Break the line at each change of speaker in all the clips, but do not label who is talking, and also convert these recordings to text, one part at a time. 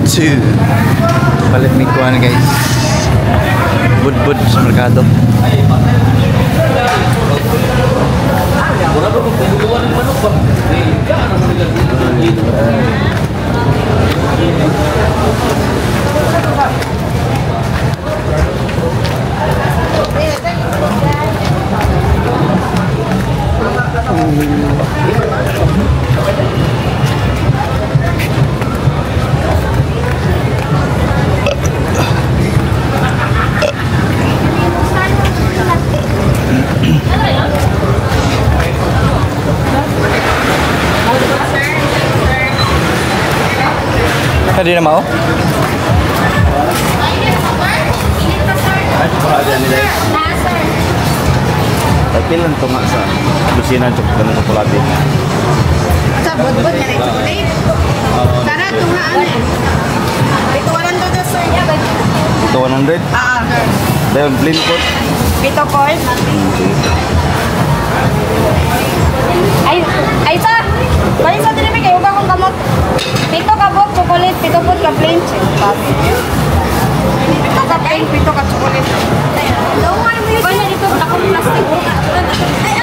2. Palit may kuhan guys. Bud-bud sa merkado. Hindi na mau?
Pilan to nga sa lusinan sa kanang chocolate.
Sa bud-bud na rin chocolate. Tara, tungaan eh. Ito 100 sir.
Ito 100?
Sir.
Dahil plain pot.
Ito po. Ay sa. Bali sa dinami kayo ba kung kamot? Pito ka bot, chocolate, pito bot ka plain. Pito ka plain, pito ka chocolate. Iba na dito, takong plastic.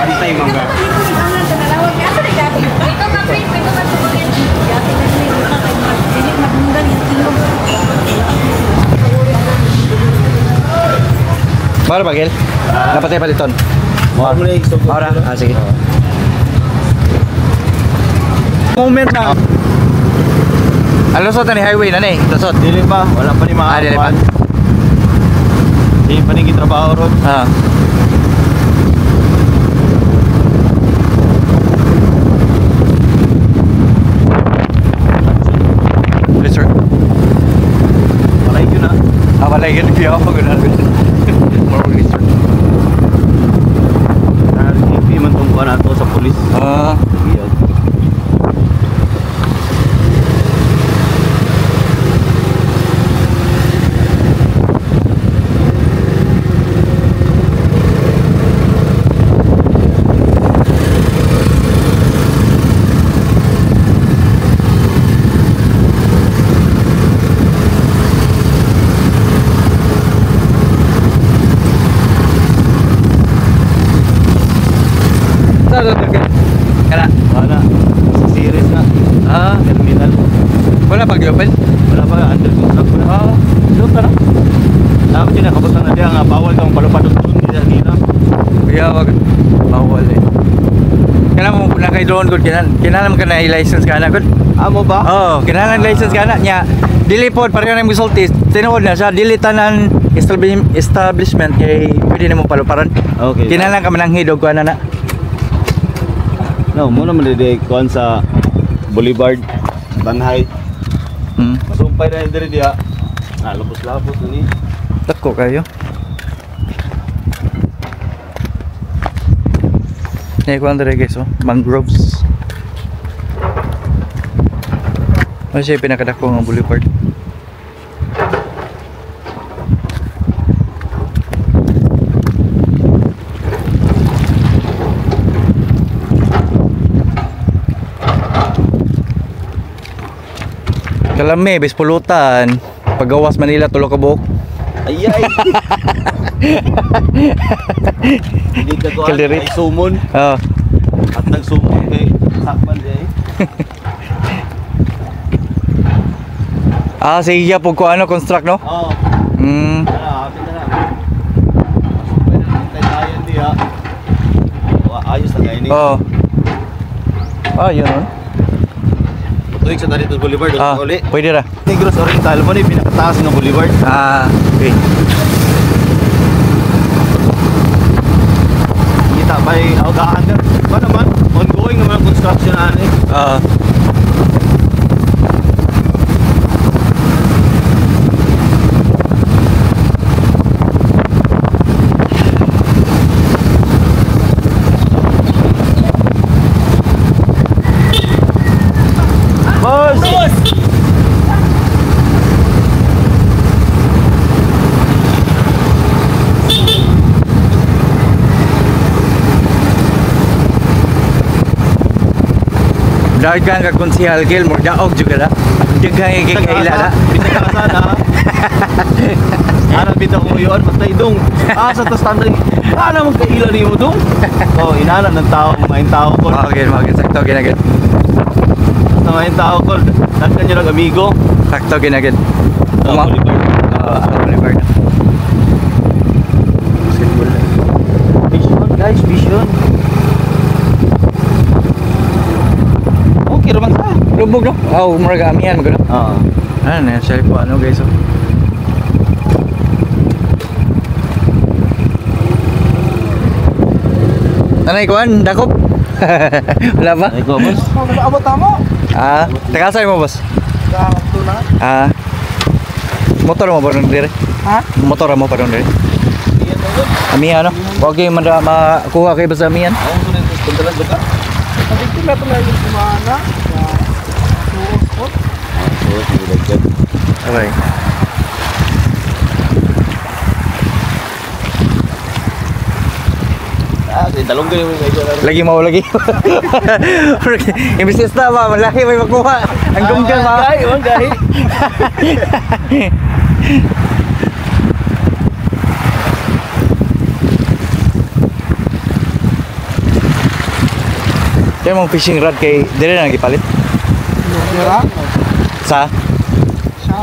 Antay mangga.
Pito ka plain, pito ka chocolate.
Mahal ba, Gil? Dapat tayo paliton.
Mahal mo na yung stock.
Ahora? Ah, sige. Moment na. Ang lusot na ni highway na ni. Lusot.
Dili pa, wala pa ni mga
Dili pa.
Dili pa ni gitrabaho ron.
Ah. Please, sir.
Malay yun na.
Wala yun. Kaya ako gano'n. More research.
Hindi man tungkol na ito sa polis.
Ah. Kana?
Wala. Sa series na.
Ah.
Terminal.
Wala pag-open?
Wala pa, under contract pa.
Ah.
Doon ka na. Dapat yun, nakabutang na diya nga bawal kang palupad doon nila.
Kaya wag bawal eh. Kana mo na kay doon gud kinahanglan ka na i-license kana gud.
Amo ba?
Oh, kinahanglan license kana nya. Dili pod pareho na misulti. Tinuod na sa dili tanan establishment kay pwede na mo paluparan.
Okay.
Kinahanglan ka mananghid og kuan na.
No, muna man dili kuan sa Boulevard, Banhay. Masumpay na diri diha. Labos-labos ni.
Dako kayo. Kuan dere guys, oh, mangroves. Ano siya pinakadako ng boulevard? Kalami, bis pulutan. Pagawas Manila, tulo ka buok.
Ayay. Hindi ka kuan
Kalirit.
ay sumon.
Oh.
At nagsumon kay sakpan diay.
Ah, sige po ko ano construct no?
Oh.
Mm.
Hapit na. Masumpay na tayo diha. Ayos na kaini.
Oh. Ah, yun no.
Tuig sa Daritos Boulevard
Ah,
uli.
pwede ra.
Negros Oriental mo ni pinakataas ng boulevard.
Ah, okay.
Kita pa under. Ba naman ongoing naman ang construction ani.
Ah. Dagan ka konsihal Gil, mo daog juga na. Dagan kay kaila na.
Bitagasan ha. Ana bitaw ko yun, basta idong. Sa tas tanay. Ana magkaila ni mo dong. Oh, inana ng tao, main tao ko.
Magin sakto ginagid.
Sa main tao ko, nagkan niya lang amigo.
Sakto ginagid.
Oliver.
Oliver.
Vision guys, vision. Okay naman sa.
Lubog no? Oh, muraga amihan mo gano.
Oo.
Ano na siya po ano guys oh. Anay kuan, dakop. Wala ba?
Ay ko, boss.
Abot mo.
Takasay mo boss.
Sakto na.
Motor mo pa ron dire.
Ha?
Motor mo pa ron dire. Amihan no? Okay man makuha kay basta amihan.
Ako ko nito kontralas ba ka?
Sabi ko na pala yung kumana. Spot.
Okay.
Di talong ko yung medyo.
Lagi mau lagi. Imbis na ba, malaki may makuha. Ang gunggan ba?
Gahi.
Kaya mong fishing rod kay dire na gipalit.
Dira.
Sa?
Sa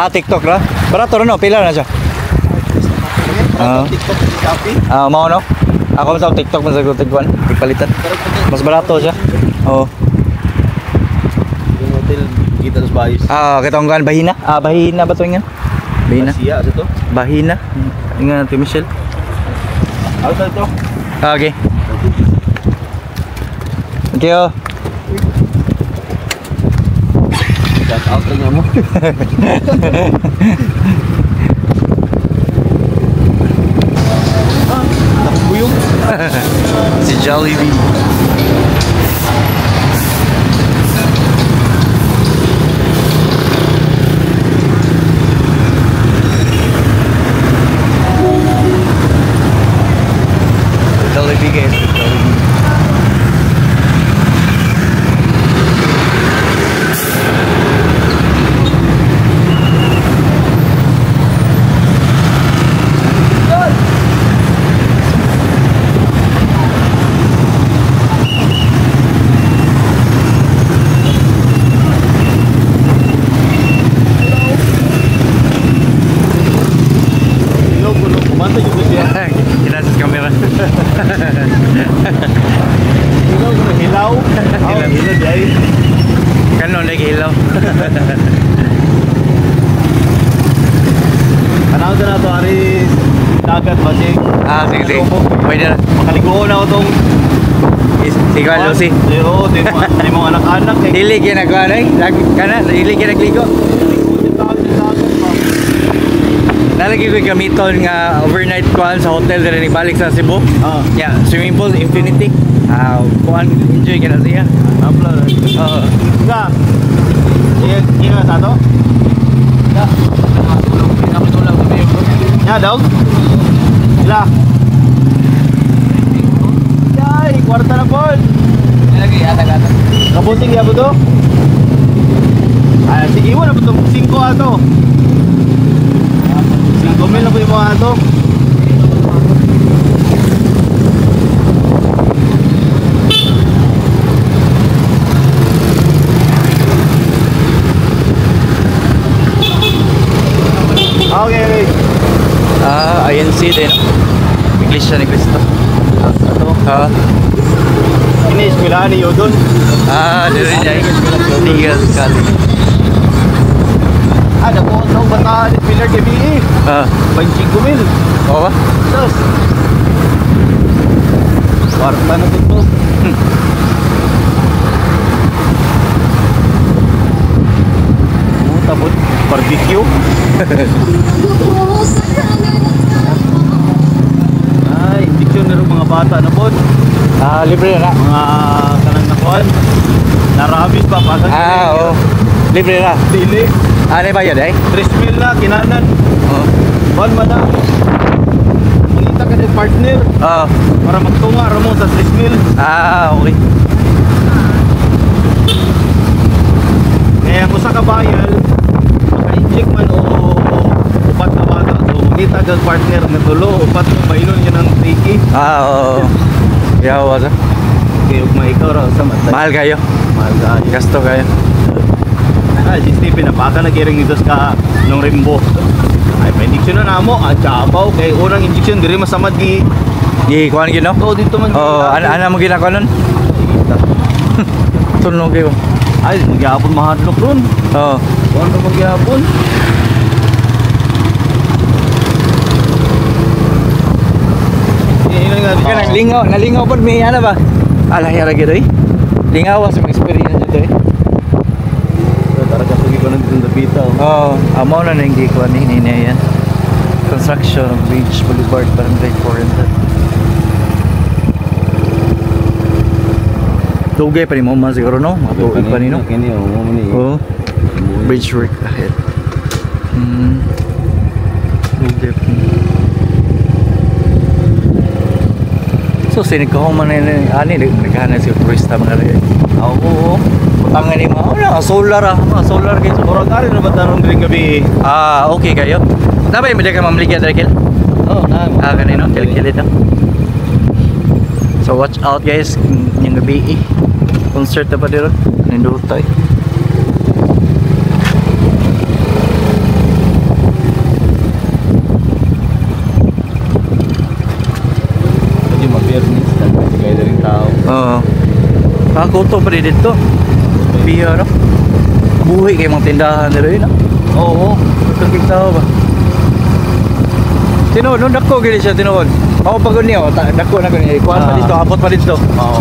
TikTok.
TikTok ra. Barato ra no, pila na siya.
TikTok copy.
Mao no. Ako sa TikTok man sa tigwan, ipalitan. Mas barato siya. Oo.
Yung hotel kita sa bayis.
Katonggan bahina. Bahina ba to nga? Bahina.
Siya sa to.
Bahina. Ingat ti Michelle.
Ano sa to?
Okay. Thank you.
Shout out niya mo. Buyong.
Si Jollibee. Jollibee guys, Jollibee. Kinasis kamera.
Hilaw. Hilaw dai.
Kanon lagi ilaw.
Kanang na to ari dagat basig.
Sige sige. Pwede na.
Makaligo na ako tong
Ikaw Lucy.
Oo, di mo anak-anak eh.
Dili ginagawa na eh. Kana, dili ginagligo. Nalagi ko gamiton nga overnight kuan sa hotel dire ni balik sa Cebu. Yeah, swimming pool infinity. Kuan enjoy kana siya.
Apla. Nga. Iya sa to? Ya. Pinapatulog ko tayo. Ya, dog. Ila. Yay, kwarta na po.
Lagi ata-ata.
Kabuting ya po to? Sige, iwan na po to. 5 ato. 5,000 na po yung mga ato. Okay.
INC din. Iglesia ni Cristo.
Ato. Ini eskwelahan ni Yodon.
Dire niya. Legal college.
Dapo no bata ni Pillar KBE. 25,000.
Oo ba?
Sus. Kwarta na dito. Tapos barbecue. Ay, picture na rin mga bata na po.
Libre na.
Mga kanang nakuan. Narabis pa pagkat.
Oo. Libre na.
Dili.
Ano ba yun eh?
3,000 na, kinanan.
Oo.
Buwan man na. Mangita ka ng partner.
Oo.
Para magtunga mo sa 3,000.
Okay.
Kaya kung sa kabayal, maka-inject man o upat na bata. So, ngita kag partner na tulo, upat na mainon niya ng tricky.
Oo. Yawa sa.
Kaya ug ikaw raw sa matay.
Mahal kayo.
Mahal ka.
Gasto kayo.
Just pinapaka na kiring dito ka nung rimbo. Ay, pa-injection na namo. At sabaw, kay unang injection, diri masamad di.
Di kuan gino?
Oo, dito man.
Oo, ana mo ginako nun? Tunog kayo.
Ay, magyapon mahadlok ron.
Oo.
Ano magyapon?
Ika nang lingaw, nalingaw pod may ana ba? Alay ra gyud lingaw sa mga experience dito
Tara ka pagi ko nang dapita.
Oo, amo na nang gikuan ni yan. Construction of Beach Boulevard Barangay 400. Tugay pa ni mo man siguro no? Matugay pa ni no?
Kini o mo ni.
Oo. Bridge work ahead. Tugay pa. So sinig ko man ani naghahanap si turista mga rin.
Oo.
Utangan ni mo na solar mga solar kay
Murag ari na ba tarong diri gabi?
Okay kayo. Nabay mo ka mamligya diri
Oo, na.
kanino kilit ito. So watch out guys yung gabi concert na pa dito nindutay.
Pwede mag-fairness kasi kayo na rin tao.
Oo. Kakuto pa rin dito. Biya no? Buhay kayo mga tindahan nila yun
Oo.
Kagig tao ba? Tinuod, nung dako gini siya tinuod. Ako pag niyo, dako na gani. Kuhaan pa dito, abot pa dito.
Oo.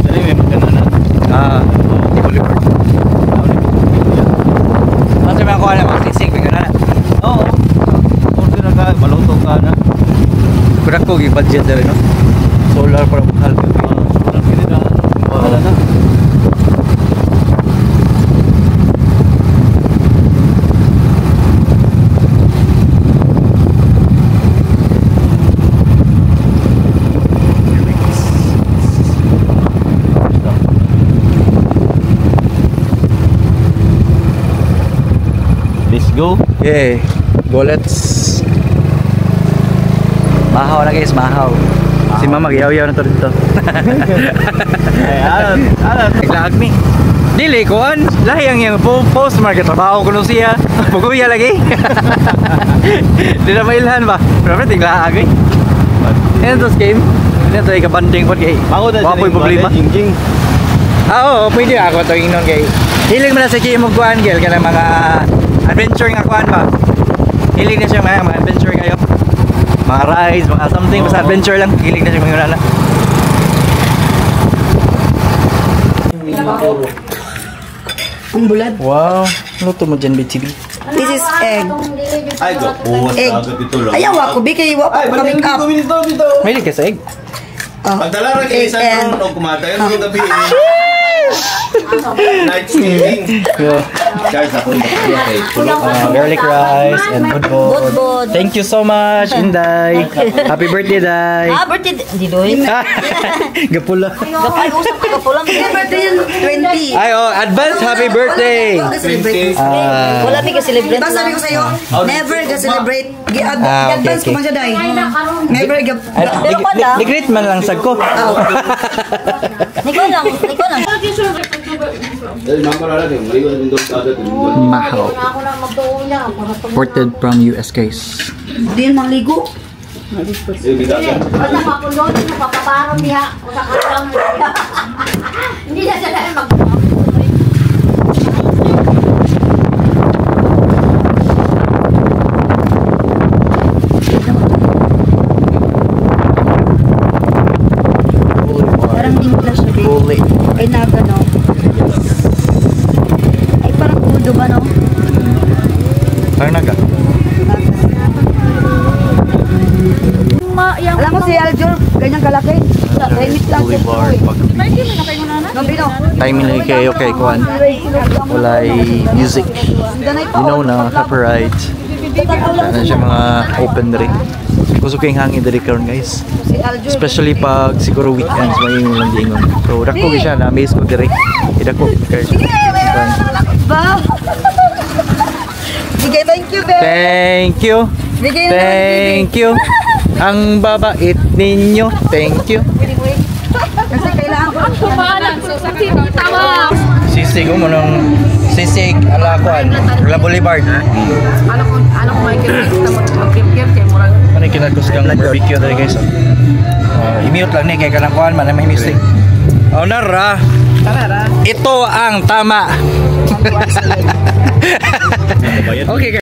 Dali may magkana na.
Boulevard. Kasi may kuhaan na mga sisig, may gana na.
Oo. Order na ka, malutong ka na.
Kudak ko, budget na rin, no? Solar para mahal.
Solar pwede na. Wala na. Let's go.
Yeah, go let's. Mahaw na guys, mahaw. Si mama giyaw-yaw na to dito.
Ay, alat.
Naglaag mi. Dili kuan, lahiyang yung post market trabaho kuno siya. Puguya lagi. Di na mailhan ba? Pero tinglaag eh. Yan to game. Yan to ikabanding pod kay.
Ako na
Wapoy problema.
Jing.
Oo, pwede ako to ingnon kay. Hilig mo na sa kimo kuan gel kana mga adventure nga kuan ba. Hilig na siya mga adventure kayo. Mga rides, mga something, basta adventure lang. Hilig na siya mga nana.
Bulat.
Wow, luto mo dyan, BTV.
This is egg.
Ay, gapo.
Egg.
Ito lang.
Ayaw ako, bigay wa pa make up.
May ka sa egg.
Pagdala rin kayo sa
and-
noon o kumatayo ng gabi. Night swimming.
Yeah.
Guys, ako yung bakit.
Garlic rice and budbod.
Budbod.
Thank you so much, Inday. Happy birthday, Day.
Birthday di doy.
Gapula.
Gapay usap ka po lang.
Birthday yun, 20.
Ay, oh, advance happy birthday.
Wala mi ka celebrate.
Diba sabi ko sa'yo, never ga-celebrate.
Ah,
Advance
okay,
ko man siya, Day. Never ga...
Pero pala.
Nag-greet man lang sag ko.
Niko lang.
Mahaw. Imported from US guys.
Hindi yun maligo.
Hindi na sila mag
Parang English na din.
Fully.
Ay, naga, no? Ay, parang udo ba, no?
Parang naga.
Alam mo si Aljur, ganyan kalaki. Remit lang siya.
Boulevard.
No, Bino.
Timing lagi kayo kay Kuan. Walay music. You know na copyright. Sana siya mga open rin. suking hangin diri karon guys.
Si Aljun.
Especially pag siguro weekends may lang diingon. So dako gyud siya na miss ko diri. Idako guys.
Ba? Bigay, thank you, babe.
Thank you.
Bigay na naman,
Thank you. Ang babait ninyo. Thank you.
Kasi kailangan ko.
Sisig mo nung sisig ala kuan, ala Boulevard.
Ano ko may kinakita mo mag-kim-kim kay murag
Ano kinagos kang barbecue dali guys. I-mute lang ni kay kanang kuan man may mistake. Oh nara. Ito ang tama. Okay guys.